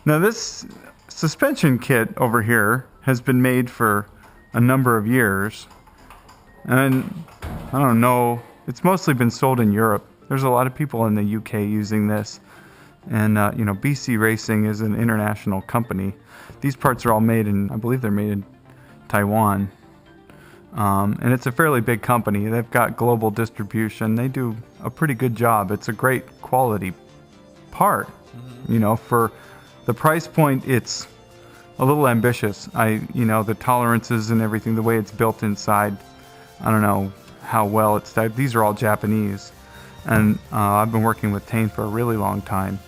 Now this suspension kit over here has been made for a number of years, and I don't know, it's mostly been sold in Europe. There's a lot of people in the UK using this, and BC Racing is an international company. These parts are all made in, I believe they're made in Taiwan, and it's a fairly big company. They've got global distribution. They do a pretty good job. It's a great quality part. For the price point, it's a little ambitious. The tolerances and everything, the way it's built inside, I don't know how well it's done. These are all Japanese, and I've been working with Tein for a really long time.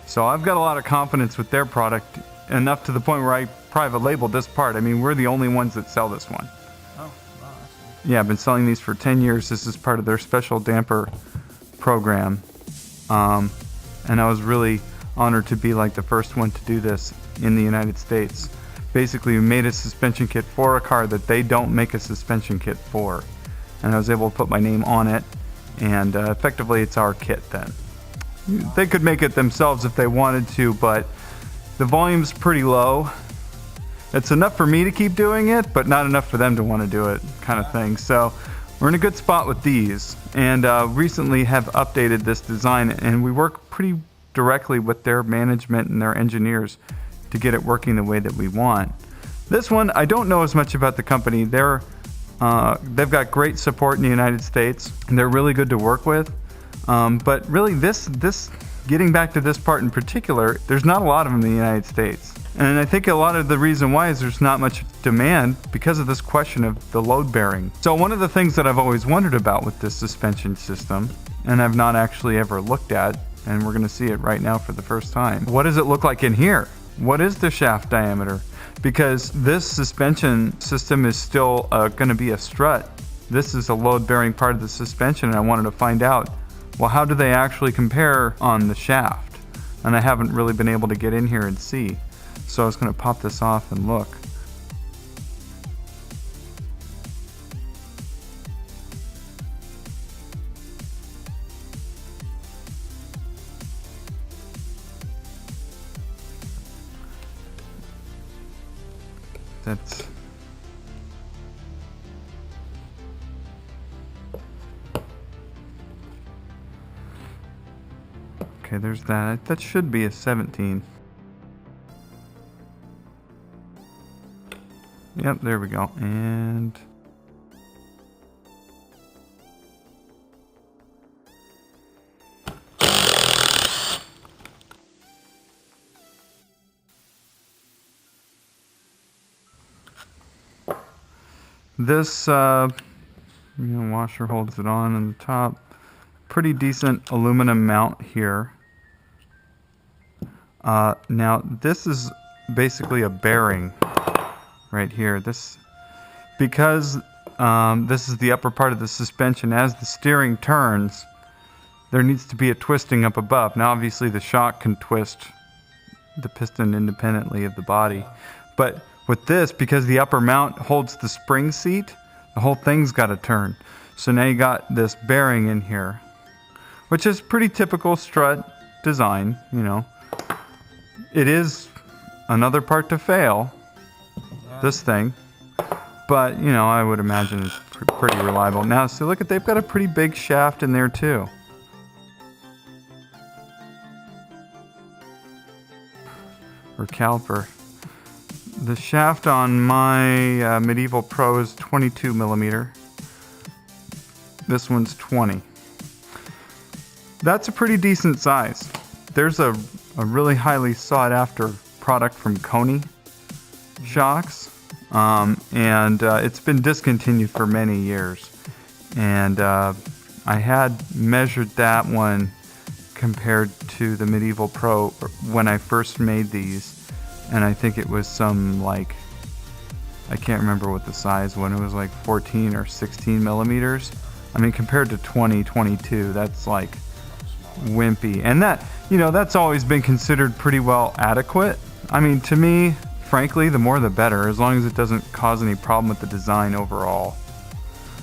So I've got a lot of confidence with their product, enough to the point where I private labeled this part. I mean, we're the only ones that sell this one. Oh, wow. Yeah, I've been selling these for 10 years. This is part of their special damper program. And I was really honored to be like the first one to do this in the United States. Basically, we made a suspension kit for a car that they don't make a suspension kit for. And I was able to put my name on it, and effectively it's our kit then. They could make it themselves if they wanted to, but the volume's pretty low. It's enough for me to keep doing it, but not enough for them to want to do it, kind of thing. So we're in a good spot with these, and recently have updated this design, and we work pretty directly with their management and their engineers to get it working the way that we want. This one, I don't know as much about the company. They've got great support in the United States, and they're really good to work with. But really, this getting back to this part in particular, there's not a lot of them in the United States. And I think a lot of the reason why is there's not much demand because of this question of the load bearing. So one of the things that I've always wondered about with this suspension system, and I've not actually ever looked at, and we're going to see it right now for the first time, what does it look like in here? What is the shaft diameter? Because this suspension system is still going to be a strut. This is a load bearing part of the suspension, and I wanted to find out, well, how do they actually compare on the shaft? And I haven't really been able to get in here and see. So I was going to pop this off and look. That's okay, there's that. That should be a 17. Yep, there we go. And this washer holds it on the top. Pretty decent aluminum mount here. Now this is basically a bearing right here. Because this is the upper part of the suspension, as the steering turns, there needs to be a twisting up above. Now obviously the shock can twist the piston independently of the body, but with this, because the upper mount holds the spring seat, the whole thing's got to turn. So now you got this bearing in here, which is pretty typical strut design. It is another part to fail, this thing, but I would imagine it's pretty reliable. Now, so look at, they've got a pretty big shaft in there too. Or caliper. The shaft on my Medieval Pro is 22 millimeter. This one's 20. That's a pretty decent size. There's a really highly sought after product from Koni shocks, and it's been discontinued for many years. And I had measured that one compared to the Medieval Pro when I first made these. And I think it was some, I can't remember what the size was. It was like 14 or 16 millimeters. I mean, compared to 20, 22, that's like wimpy. And that, that's always been considered pretty well adequate. I mean, to me, frankly, the more the better, as long as it doesn't cause any problem with the design overall.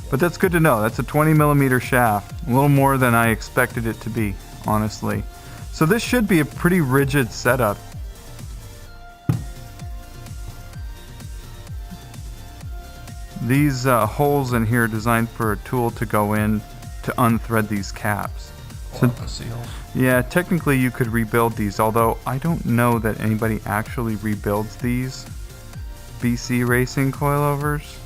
But that's good to know. That's a 20 millimeter shaft, a little more than I expected it to be, honestly. So this should be a pretty rigid setup. These holes in here are designed for a tool to go in to unthread these caps. So, the seals. Yeah, technically you could rebuild these, although I don't know that anybody actually rebuilds these BC racing coilovers.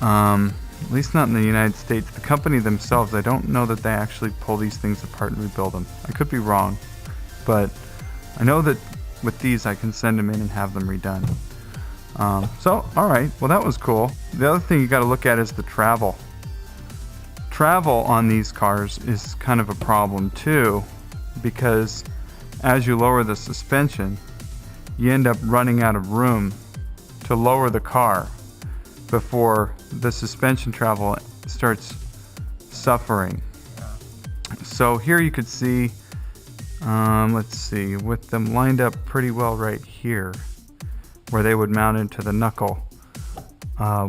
At least not in the United States. The company themselves, I don't know that they actually pull these things apart and rebuild them. I could be wrong, but I know that with these I can send them in and have them redone. So, alright, well that was cool. The other thing you got to look at is the travel. Travel on these cars is kind of a problem too, because as you lower the suspension, you end up running out of room to lower the car before the suspension travel starts suffering. So here you could see, let's see, with them lined up pretty well right here, where they would mount into the knuckle.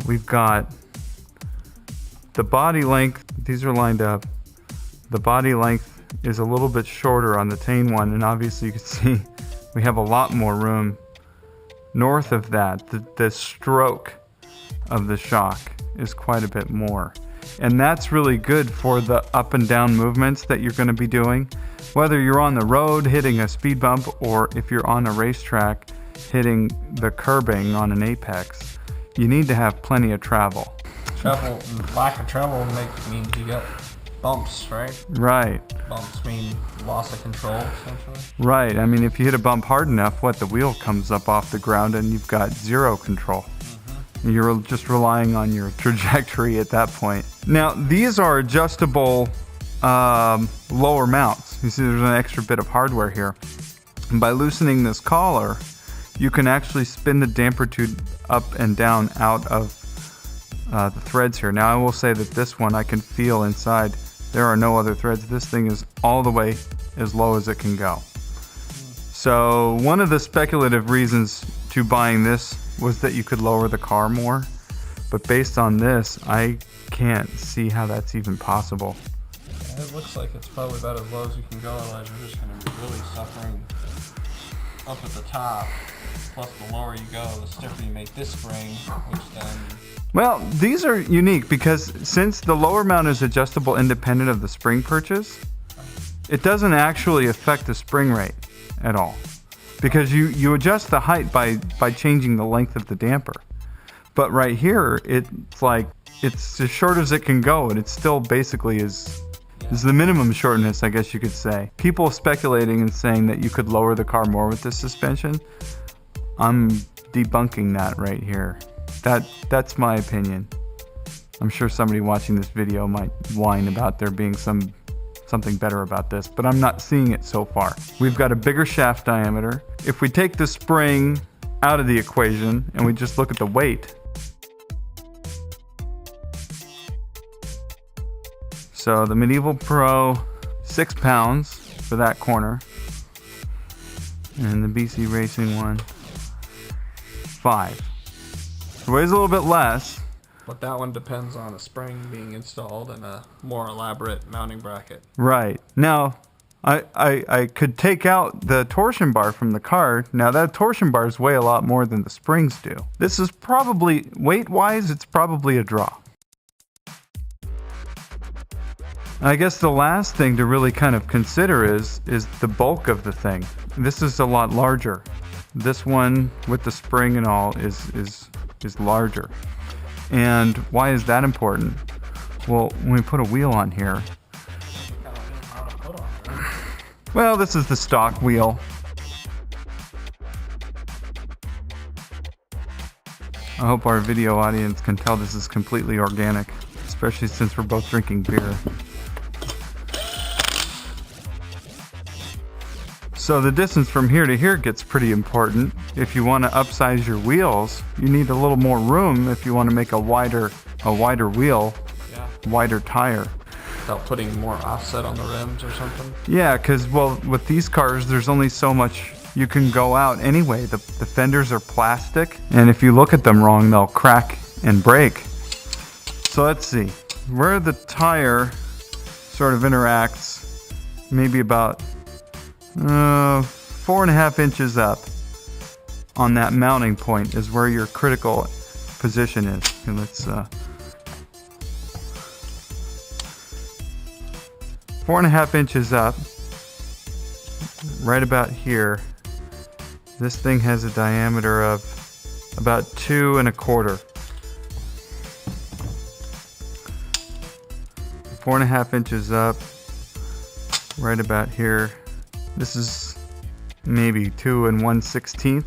We've got the body length, these are lined up. The body length is a little bit shorter on the Tein one, and obviously you can see we have a lot more room north of that. The stroke of the shock is quite a bit more. And that's really good for the up and down movements that you're going to be doing. Whether you're on the road hitting a speed bump, or if you're on a racetrack hitting the curbing on an apex, you need to have plenty of travel. Lack of travel means you get bumps, right? Right. Bumps mean loss of control, essentially. Right. I mean, if you hit a bump hard enough, the wheel comes up off the ground and you've got zero control. You're just relying on your trajectory at that point. Now, these are adjustable lower mounts. You see there's an extra bit of hardware here. And by loosening this collar, you can actually spin the damper tube up and down out of the threads here. Now, I will say that this one I can feel inside. There are no other threads. This thing is all the way as low as it can go. So one of the speculative reasons to buying this was that you could lower the car more, but based on this, I can't see how that's even possible. Yeah, it looks like it's probably about as low as you can go, otherwise you're just going to be really suffering up at the top. Plus, the lower you go, the stiffer you make this spring, which then... Well, these are unique because since the lower mount is adjustable independent of the spring purchase, it doesn't actually affect the spring rate at all. Because you adjust the height by changing the length of the damper. But right here, it's like, it's as short as it can go, and it still basically is the minimum shortness, I guess you could say. People speculating and saying that you could lower the car more with this suspension, I'm debunking that right here. That's my opinion. I'm sure somebody watching this video might whine about there being something better about this, but I'm not seeing it so far. We've got a bigger shaft diameter. If we take the spring out of the equation and we just look at the weight, so the Medieval Pro, 6 pounds for that corner, and the BC Racing one, 5. It weighs a little bit less. But that one depends on a spring being installed and a more elaborate mounting bracket. Right. Now, I could take out the torsion bar from the car. Now, that torsion bars weigh a lot more than the springs do. This is probably, weight-wise, it's probably a draw. I guess the last thing to really kind of consider is the bulk of the thing. This is a lot larger. This one, with the spring and all, is larger. And why is that important? Well, when we put a wheel on here, well, this is the stock wheel. I hope our video audience can tell this is completely organic, especially since we're both drinking beer. So the distance from here to here gets pretty important. If you want to upsize your wheels, you need a little more room if you want to make a wider wheel, wider tire. Without putting more offset on the rims or something? Yeah, because, well, with these cars, there's only so much you can go out anyway. The fenders are plastic, and if you look at them wrong, they'll crack and break. So let's see. Where the tire sort of interacts, maybe about 4.5 inches up on that mounting point is where your critical position is. And let's 4.5 inches up, right about here. This thing has a diameter of about 2.25. 4.5 inches up, right about here. This is maybe 2 1/16.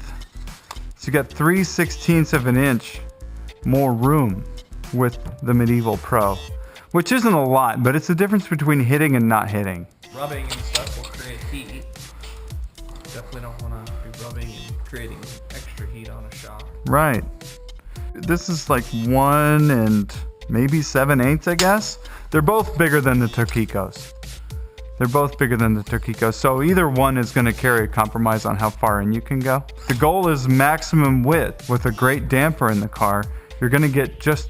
So you got 3/16 of an inch more room with the Medieval Pro, which isn't a lot, but it's the difference between hitting and not hitting. Rubbing and stuff will create heat. Definitely don't want to be rubbing and creating extra heat on a shock. Right. This is like 1 7/8, I guess. They're both bigger than the Turquicos. So either one is going to carry a compromise on how far in you can go. The goal is maximum width. With a great damper in the car, you're going to get just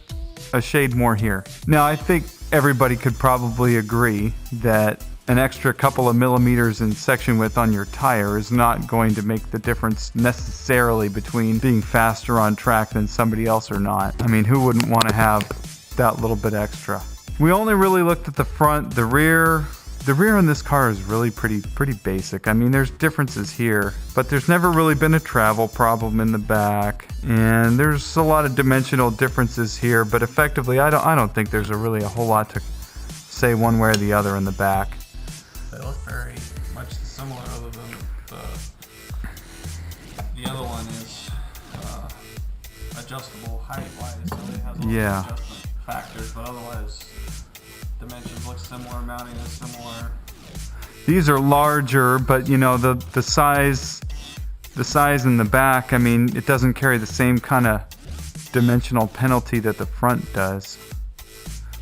a shade more here. Now, I think everybody could probably agree that an extra couple of millimeters in section width on your tire is not going to make the difference necessarily between being faster on track than somebody else or not. I mean, who wouldn't want to have that little bit extra? We only really looked at the front. The rear in this car is really pretty basic. I mean, there's differences here, but there's never really been a travel problem in the back, and there's a lot of dimensional differences here, but effectively I don't think there's really a whole lot to say one way or the other in the back. They look very much similar, other than the other one is adjustable height-wise, so it has a lot of adjustment factors, but otherwise dimensions look similar, mounting is similar. These are larger, but you know, the size in the back, I mean, it doesn't carry the same kind of dimensional penalty that the front does.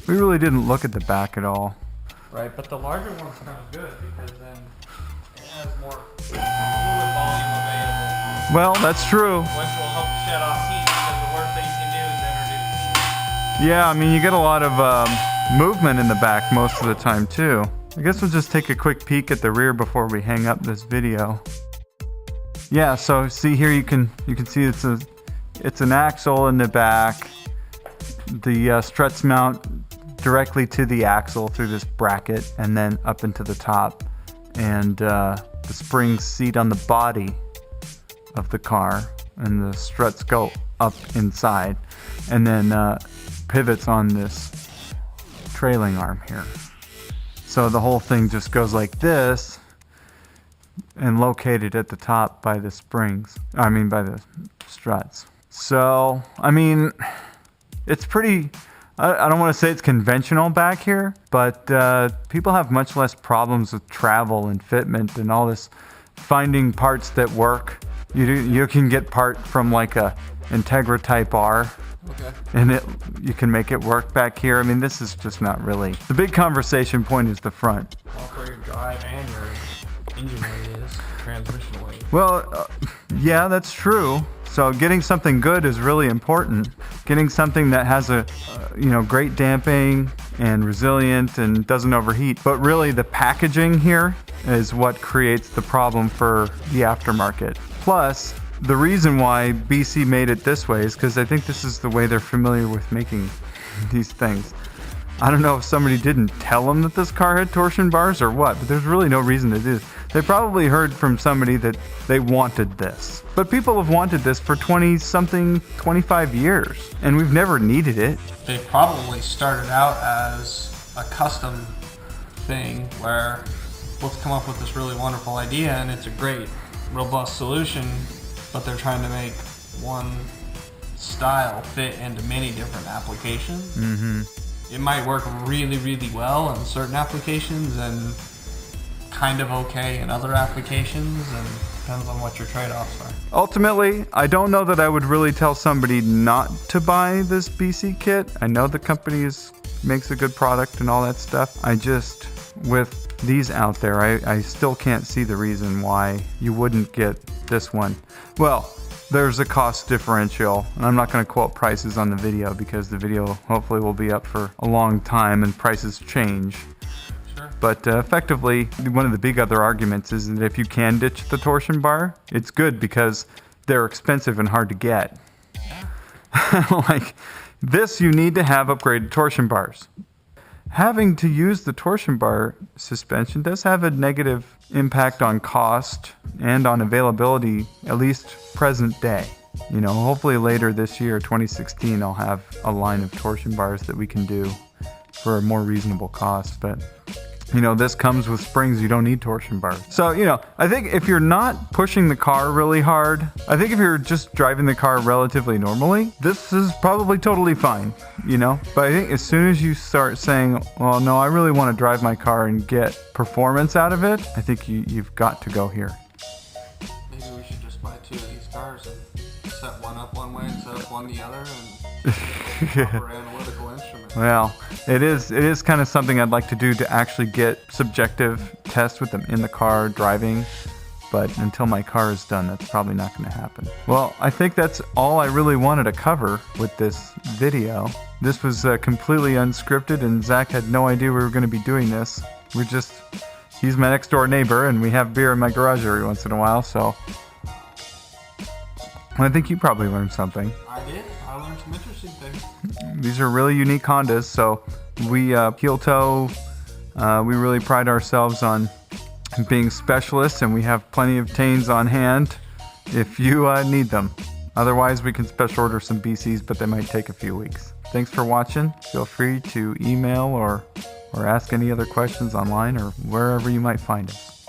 We really didn't look at the back at all. Right, but the larger one's kind of good because then it has more fluid volume available. Well, that's true. Which will help shed off heat, because the worst thing you can do is introduce heat. Yeah, I mean, you get a lot of movement in the back most of the time too. I guess we'll just take a quick peek at the rear before we hang up this video. Yeah, so see here you can see it's an axle in the back. The struts mount directly to the axle through this bracket and then up into the top, and the springs seat on the body of the car, and the struts go up inside, and then pivots on this trailing arm here. So the whole thing just goes like this and located at the top by the springs. I mean by the struts. So, I mean, it's pretty, I don't want to say it's conventional back here, but people have much less problems with travel and fitment and all this, finding parts that work. You can get part from like a Integra Type R. Okay. And you can make it work back here. I mean, this is just not really. The big conversation point is the front. Well, for your drive and your engine weight is, transmission weight. Well, yeah, that's true. So getting something good is really important. Getting something that has a, great damping and resilient and doesn't overheat. But really, the packaging here is what creates the problem for the aftermarket. Plus, the reason why BC made it this way is because I think this is the way they're familiar with making these things. I don't know if somebody didn't tell them that this car had torsion bars or what, but there's really no reason to do this. They probably heard from somebody that they wanted this. But people have wanted this for 25 years, and we've never needed it. They probably started out as a custom thing where let's come up with this really wonderful idea, and it's a great, robust solution, but they're trying to make one style fit into many different applications. Mm-hmm. It might work really, really well in certain applications and kind of okay in other applications, and depends on what your trade-offs are. Ultimately, I don't know that I would really tell somebody not to buy this BC kit. I know the company makes a good product and all that stuff. I just, with these out there, I still can't see the reason why you wouldn't get this one. Well, there's a cost differential, and I'm not going to quote prices on the video because the video hopefully will be up for a long time and prices change. Sure. But effectively, one of the big other arguments is that if you can ditch the torsion bar, it's good because they're expensive and hard to get. Yeah. Like, This you need to have upgraded torsion bars. Having to use the torsion bar suspension does have a negative impact on cost and on availability, at least present day. You know, hopefully later this year, 2016, I'll have a line of torsion bars that we can do for a more reasonable cost. But, you know, this comes with springs. You don't need torsion bars. So, you know, I think if you're not pushing the car really hard, I think if you're just driving the car relatively normally, this is probably totally fine, you know. But I think as soon as you start saying, well, no, I really want to drive my car and get performance out of it, I think you've got to go here. Maybe we should just buy 2 of these cars and set one up one way and set up one the other, and proper analytical instrument. Well, it is kind of something I'd like to do, to actually get subjective tests with them in the car driving. But until my car is done, that's probably not going to happen. Well, I think that's all I really wanted to cover with this video. This was completely unscripted, and Zach had no idea we were going to be doing this. He's my next door neighbor, and we have beer in my garage every once in a while, so I think you probably learned something. I did. I learned some interesting things. These are really unique Hondas, so we, Heeltoe, we really pride ourselves on being specialists, and we have plenty of Teins on hand if you need them. Otherwise, we can special order some BCs, but they might take a few weeks. Thanks for watching. Feel free to email or ask any other questions online or wherever you might find us.